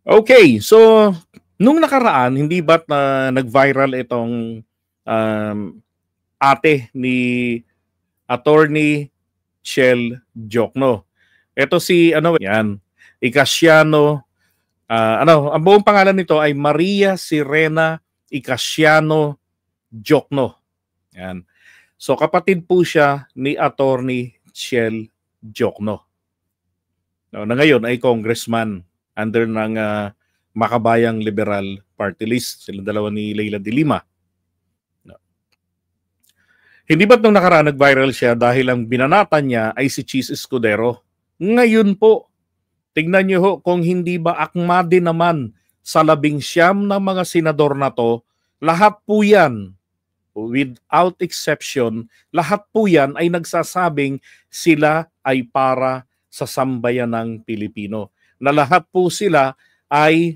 Okay, so nung nakaraan, hindi ba't nag-viral itong um, ate ni Attorney Shell Jokno. Ito si ano yan, Icasiano, ang buong pangalan nito ay Maria Sirena Icasiano Jokno. Yan. So kapatid po siya ni Attorney Shell Jokno. No, na ngayon ay congressman under ng Makabayang Liberal Party List. Silang dalawa ni Leila de Lima. No. Hindi ba't nung nakaraan nag-viral siya dahil ang binanatan niya ay si Cheese Escudero? Ngayon po, tingnan niyo ho kung hindi ba akma din naman sa 19 na mga senador na to, lahat po yan, without exception, lahat po yan ay nagsasabing sila ay para sa sambayanang Pilipino. Na lahat po sila ay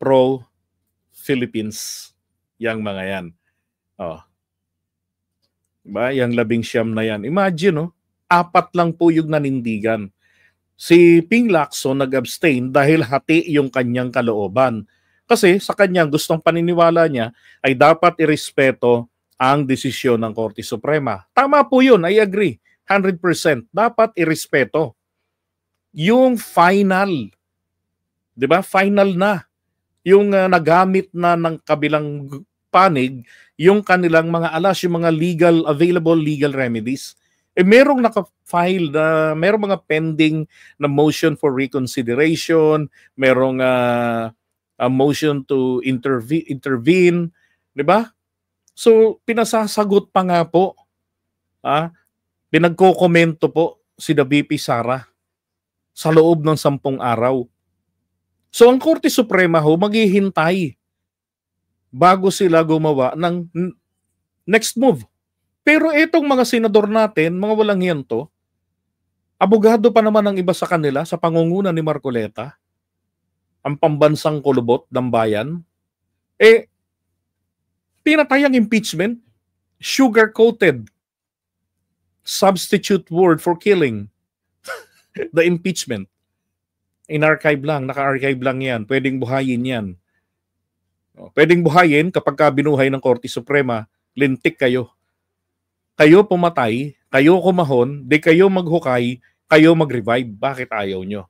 pro-Philippines. Yang mga yan. Oh. Diba? Yang 19 na yan. Imagine, 4 lang po yung nanindigan. Si Ping Lacson nag-abstain dahil hati yung kanyang kalooban. Kasi sa kanyang gustong paniniwala niya ay dapat irespeto ang desisyon ng Korte Suprema. Tama po yun, I agree. 100%. Dapat irespeto. Yung final, di ba? Final na. Yung nagamit na ng kabilang panig, yung kanilang mga alas, yung mga available legal remedies. Merong naka-file na, merong mga pending na motion for reconsideration, merong a motion to intervene, di ba? So, pinasasagot pa nga po, pinagkokomento po si VP Sara sa loob ng 10 araw. So ang Korte Suprema ho maghihintay bago sila gumawa ng next move. Pero itong mga senador natin, mga walang yan to, abogado pa naman ang iba sa kanila sa pangunguna ni Marcoleta, ang pambansang kulubot ng bayan, pinatay ang impeachment, sugar-coated, substitute word for killing. The impeachment. In-archive lang, naka-archive lang yan. Pwedeng buhayin yan. Pwedeng buhayin kapag binuhay ng Korte Suprema, lintik kayo. Kayo pumatay, kayo kumahon, di kayo maghukay, kayo mag-revive. Bakit ayaw nyo?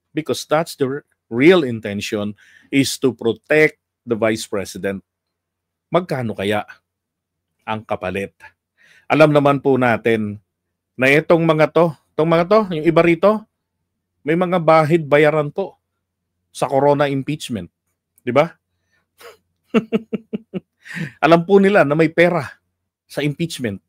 Because that's the real intention is to protect the Vice President. Magkano kaya ang kapalit? Alam naman po natin na itong mga to, yung iba rito, may mga bahid bayaran po sa corona impeachment. Di ba? Alam po nila na may pera sa impeachment.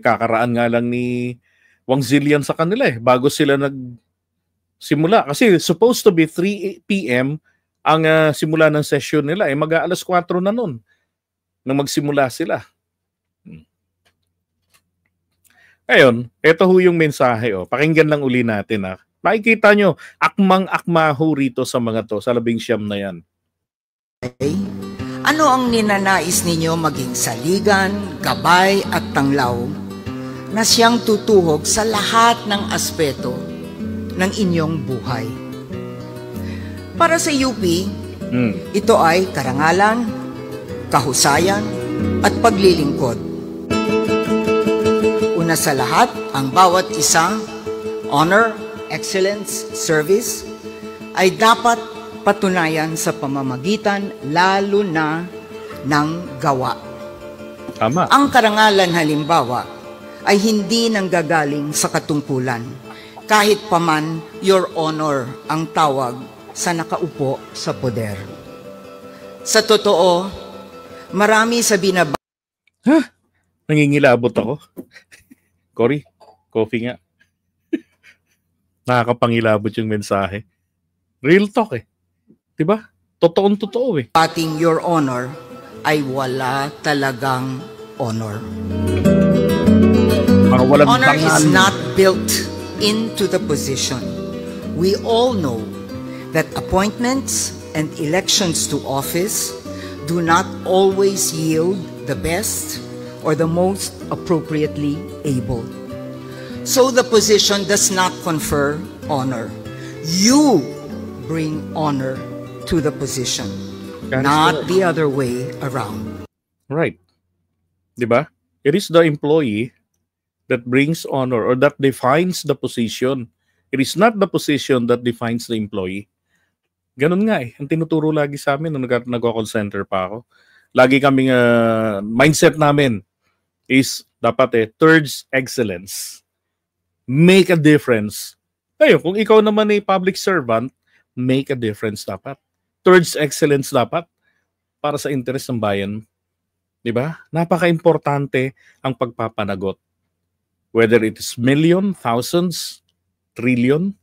Kakaraan nga lang ni Wang Zillian sa kanila bago sila nagsimula. Kasi supposed to be 3 p.m. ang simula ng session nila. Mag-aalas 4 na nun nang magsimula sila. Ngayon, ito ho yung mensahe. Pakinggan lang uli natin. Makikita nyo, akmang-akma ho rito sa mga to, sa 19 na yan. Okay. Ano ang ninanais ninyo maging saligan, gabay at tanglaw na siyang tutuhog sa lahat ng aspeto ng inyong buhay? Para sa UP, ito ay karangalan, kahusayan at paglilingkod. Una sa lahat, ang bawat isa, honor, excellence, service, ay dapat patunayan sa pamamagitan lalo na ng gawa. Tama. Ang karangalan halimbawa ay hindi nanggagaling sa katungkulan, kahit paman your honor ang tawag sa nakaupo sa poder. Sa totoo, marami sa Nangingilabot ako. Cory, coffee nga. Nakakapangilabot yung mensahe. Real talk Diba? Totoong-totoo Ating your honor ay wala talagang honor. Honor is not built into the position. We all know that appointments and elections to office do not always yield the best or the most appropriately able. So the position does not confer honor. You bring honor to the position, That is not correct. the other way around. Right. Di ba? It is the employee that brings honor or that defines the position. It is not the position that defines the employee. Ganun nga eh. Ang tinuturo lagi sa amin nung nag-call center pa ako. Lagi kaming mindset namin is dapat towards excellence. Make a difference. Ngayon, kung ikaw naman ay public servant, make a difference dapat. Towards excellence dapat para sa interes ng bayan. Diba? Napaka-importante ang pagpapanagot. Whether it is million, thousands, trillion,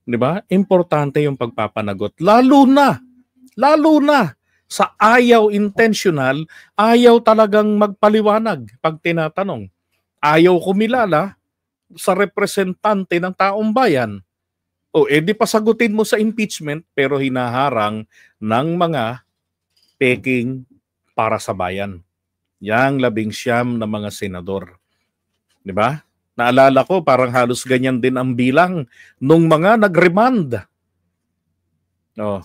diba? Importante yung pagpapanagot. Lalo na sa ayaw intentional, ayaw talagang magpaliwanag pag tinatanong. Ayaw kumilala sa representante ng taong bayan. O edi pasagutin mo sa impeachment pero hinaharang ng mga peking para sa bayan. Yang 19 na mga senador. 'Di ba? Naalala ko parang halos ganyan din ang bilang nung mga nag-remand. Oh.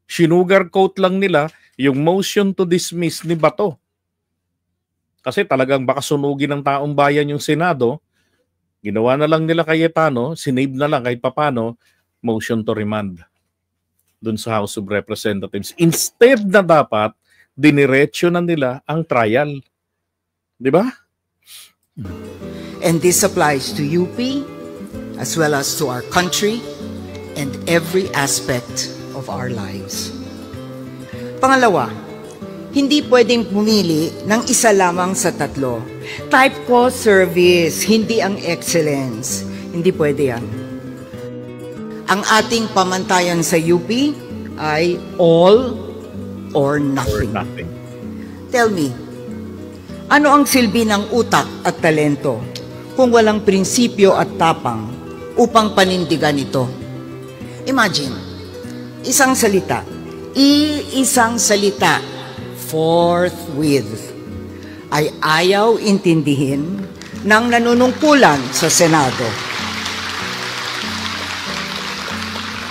Sinugarcoat lang nila yung motion to dismiss ni Bato. Kasi talagang baka sunugin ng taong bayan yung Senado. Ginawa na lang nila Cayetano, sinave na lang kahit papano, motion to remand dun sa House of Representatives. Instead na dapat, diniretso na nila ang trial. Di ba? And this applies to UP as well as to our country and every aspect of our lives. Pangalawa, hindi pwedeng pumili ng isa lamang sa tatlo. Type ko service, hindi ang excellence. Hindi pwede yan. Ang ating pamantayan sa UP ay all or nothing. Or nothing. Tell me, ano ang silbi ng utak at talento kung walang prinsipyo at tapang upang panindigan ito? Imagine, isang salita, forthwith, ay ayaw intindihin ng nanunungkulan sa Senado.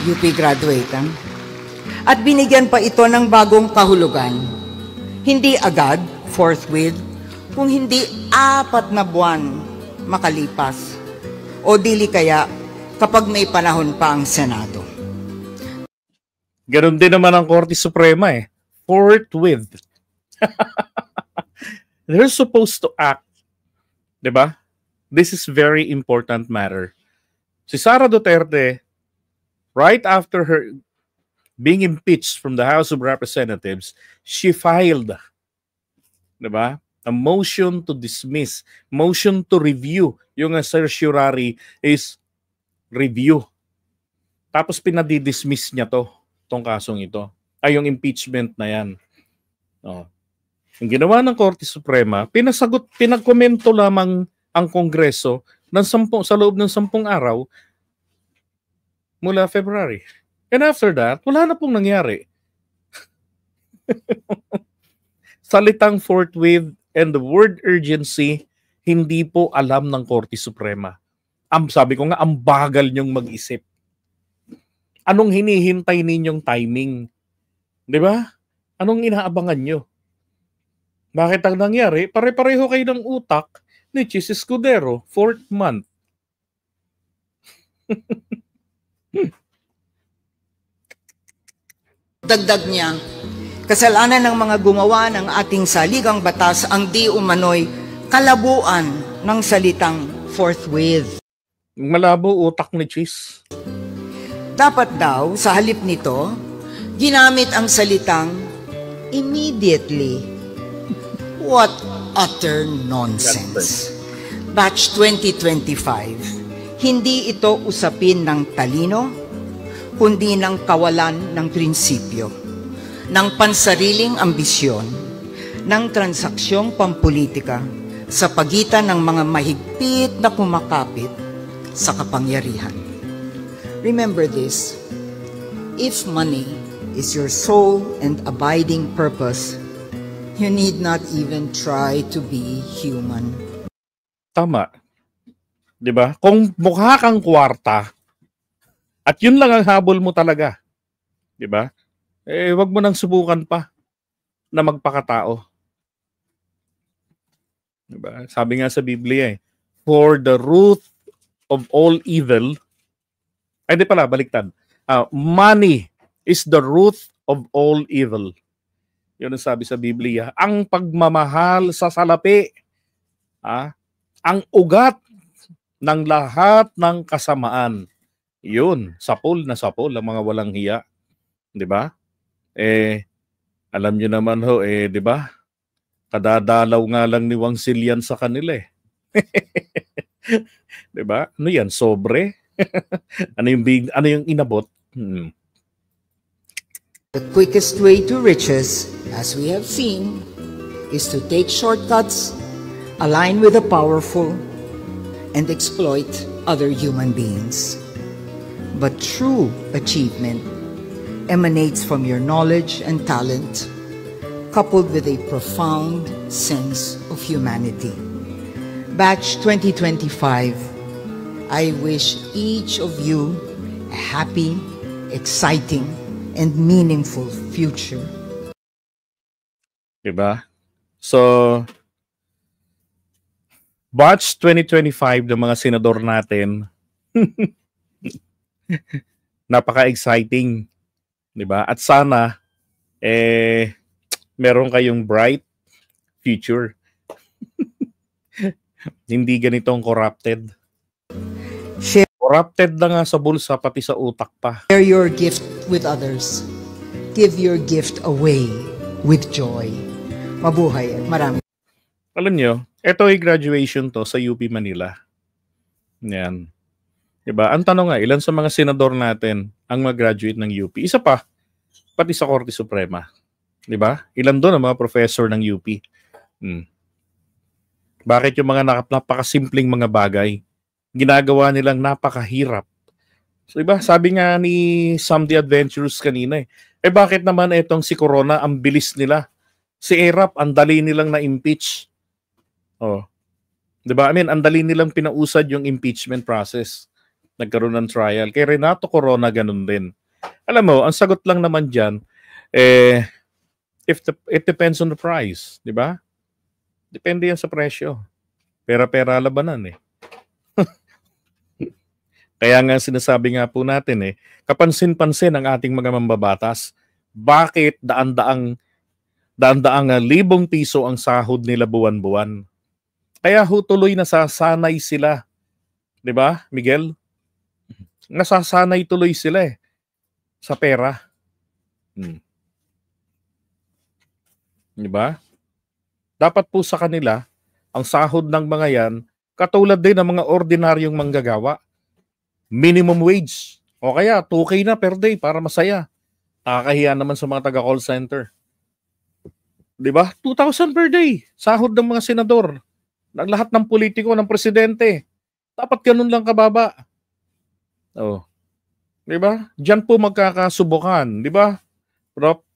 UP graduate, ha? At binigyan pa ito ng bagong kahulugan. Hindi agad, forthwith, kung hindi 4 na buwan makalipas. O dili kaya kapag may panahon pa ang Senado. Ganon din naman ang Korte Suprema eh. Forthwith. They're supposed to act. Diba? This is very important matter. Si Sara Duterte, right after her being impeached from the House of Representatives, she filed, diba, a motion to dismiss, motion to review. Yung certiorari is review. Tapos pinadidismiss niya tong kasong ito. Ay, yung impeachment na yan. Oh. Ang ginawa ng Korte Suprema, pinagkomento lamang ang Kongreso sa loob ng 10 araw mula February. And after that, wala na pong nangyari. Salitang forthwith and the word urgency, hindi po alam ng Korte Suprema. Sabi ko nga, ang bagal niyong mag-isip. Anong hinihintay ninyong timing? Di ba? Anong inaabangan nyo? Bakit ang nangyari? Pare-pareho kayo ng utak ni Chis Escudero, 4th month. Dagdag niya, kasalanan ng mga gumawa ng ating saligang batas ang di umano'y kalabuan ng salitang forthwith. Malabo utak ni Chis. Dapat daw, sa halip nito, ginamit ang salitang immediately. What utter nonsense. Batch 2025, hindi ito usapin ng talino, kundi ng kawalan ng prinsipyo, ng pansariling ambisyon, ng transaksyong pampolitika sa pagitan ng mga mahigpit na kumakapit sa kapangyarihan. Remember this, if money is your sole and abiding purpose, you need not even try to be human. Tama. 'Di ba? Kung mukha kang kwarta, At yun lang ang habol mo talaga. Di ba? Wag mo nang subukan pa na magpakatao. Di ba? Sabi nga sa Biblia for the root of all evil, ay di pala, baliktad. Money is the root of all evil. Yun ang sabi sa Biblia. Ang pagmamahal sa salapi, ang ugat ng lahat ng kasamaan. Yun, sapol na sapol ang mga walang hiya. Di ba? Alam nyo naman ho, di ba? Kadadalaw nga lang ni Wang Silian sa kanila Di ba? Ano yan? Sobre? ano yung inabot? The quickest way to riches, as we have seen, is to take shortcuts, align with the powerful, and exploit other human beings. But true achievement emanates from your knowledge and talent, coupled with a profound sense of humanity. Batch 2025, I wish each of you a happy, exciting, and meaningful future. Diba? So, Batch 2025 ng mga senador natin, napaka-exciting. Diba? At sana, meron kayong bright future. Hindi ganitong corrupted. Corrupted na nga sa bulsa, pati sa utak pa. Share your gift with others. Give your gift away with joy. Mabuhay at marami. Alam nyo, ito ay graduation to sa UP Manila. Yan. Diba? Ang tanong nga, ilan sa mga senador natin ang mag-graduate ng UP? Isa pa, pati sa Korte Suprema. Diba? Ilan doon ang mga professor ng UP? Bakit yung mga napakasimpleng mga bagay ginagawa nilang napakahirap? So, diba? Sabi nga ni Sam the Adventurous kanina bakit naman itong si Corona ang bilis nila? Si Erap, ang dali nilang na-impeach. Diba? I mean, ang dali nilang pinausad yung impeachment process. Nagkaroon ng trial. Kay Renato Corona, ganun din. Alam mo, ang sagot lang naman dyan, it depends on the price. Diba? Depende yan sa presyo. Pera-pera labanan Kaya nga sinasabi nga po natin kapansin-pansin ang ating mga mambabatas. Bakit daan-daang libong piso ang sahod nila buwan-buwan? Kaya tuloy nasasanay sila. 'Di ba, Miguel? Nasasanay tuloy sila sa pera. 'Di ba? Dapat po sa kanila, ang sahod ng mga yan, katulad din ng mga ordinaryong manggagawa. Minimum wage. O kaya, 2K na per day para masaya. Nakakahiya naman sa mga taga-call center. Diba? 2,000 per day. Sahod ng mga senador. Ng lahat ng politiko, ng presidente. Dapat ganun lang kababa. Diba? Diyan po magkakasubukan. Diba?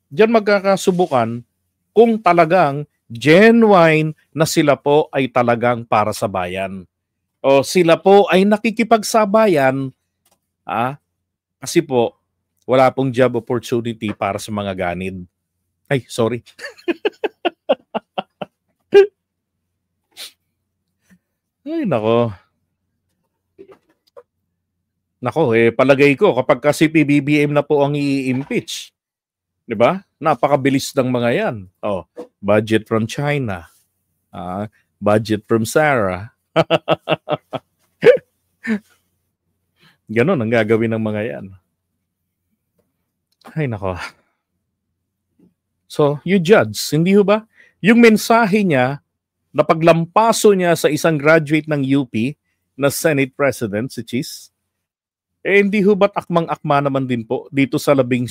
Diyan magkakasubukan kung talagang genuine na sila po ay talagang para sa bayan. O sila po ay nakikipagsabayan kasi po wala pong job opportunity para sa mga ganid. Ay, sorry. Ay, nako. Nako, palagay ko kapag kasi PBBM na po ang i-impeach, 'di ba? Napakabilis ng mga 'yan. Budget from China. Budget from Sarah. Ganon ang gagawin ng mga yan. Ay, nako. So, you judge, hindi ho ba? Yung mensahe niya, na paglampaso niya sa isang graduate ng UP na Senate President, si Cheese, hindi ho ba't akmang-akma naman din po dito sa 11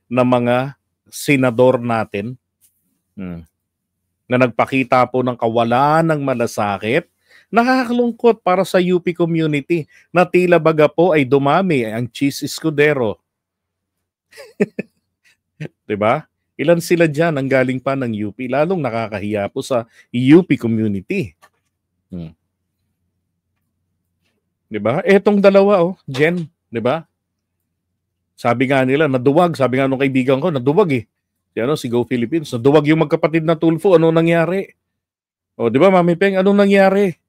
na mga senador natin na nagpakita po ng kawalan ng malasakit, nakakalungkot para sa UP community na tila baga po ay dumami ang Cheese Escudero. Diba? Ilan sila dyan ang galing pa ng UP? Lalong nakakahiya po sa UP community. Diba? Etong dalawa, Jen, diba? Sabi nga nila, naduwag. Sabi nga nung kaibigan ko, naduwag eh. Si Go Philippines, naduwag yung magkapatid na Tulfo. Ano nangyari? O, di ba, Mami Peng, anong nangyari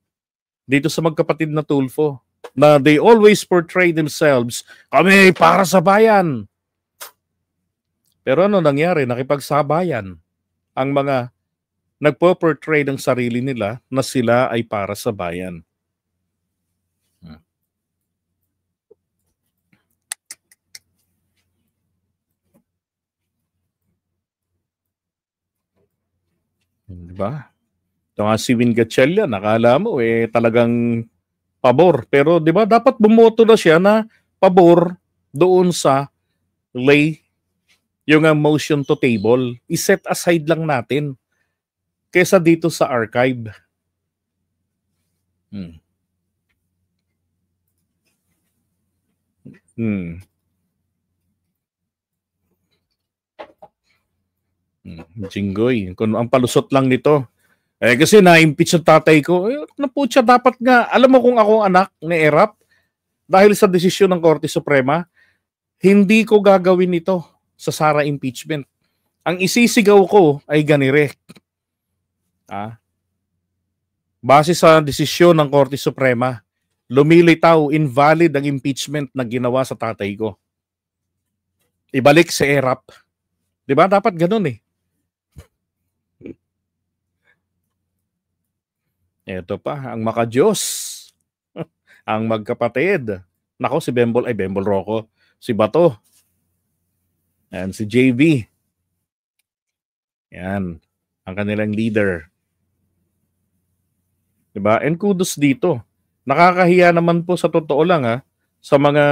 dito sa magkapatid na Tulfo? Na they always portray themselves, kami para sa bayan. Pero ano nangyari? Nakipagsabayan ang mga nagpo-portray ng sarili nila na sila ay para sa bayan. Diba? Ito nga si Win Gatchalian, nakala mo talagang pabor. Pero di ba dapat bumoto na siya na pabor doon sa yung motion to table. I-set aside lang natin kesa dito sa archive. Jinggoy, kung ang palusot lang nito. Kasi na-impeach ang tatay ko. Naputya, dapat nga. Alam mo kung ako anak ni Erap, dahil sa desisyon ng Korte Suprema, hindi ko gagawin ito sa Sara impeachment. Ang isisigaw ko ay ganire. Base sa desisyon ng Korte Suprema, lumilitaw, invalid ang impeachment na ginawa sa tatay ko. Ibalik si Erap. Diba? Dapat ganun eh. Ito pa, ang makadiyos. Ang magkapatid. Nako, si Bembol Rocco. Si Bato. Yan, si JV. Yan, ang kanilang leader. Diba? And kudos dito. Nakakahiya naman po sa totoo lang sa mga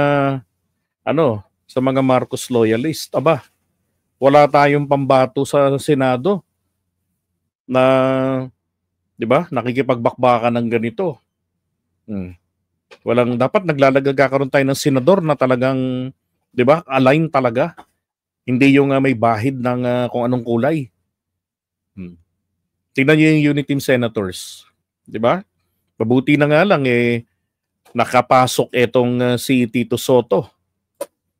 sa mga Marcos loyalist. Aba, wala tayong pambato sa Senado na, di ba, nakikipagbakbakan ng ganito. Walang, dapat nagkakaroon tayo ng senador na talagang, di ba, align talaga. Hindi yung may bahid ng kung anong kulay. Tingnan niyo yung unit team senators. Di ba? Mabuti na nga lang nakapasok etong si Tito Soto.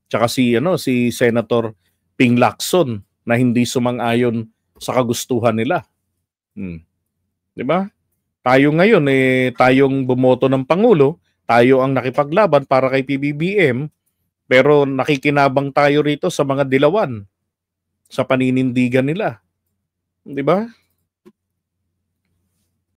Tsaka si Senator Ping Lacson na hindi sumang-ayon sa kagustuhan nila. Di ba? Tayo ngayon tayong bumoto ng Pangulo, tayo ang nakipaglaban para kay PBBM, pero nakikinabang tayo rito sa mga dilawan sa paninindigan nila. Di ba?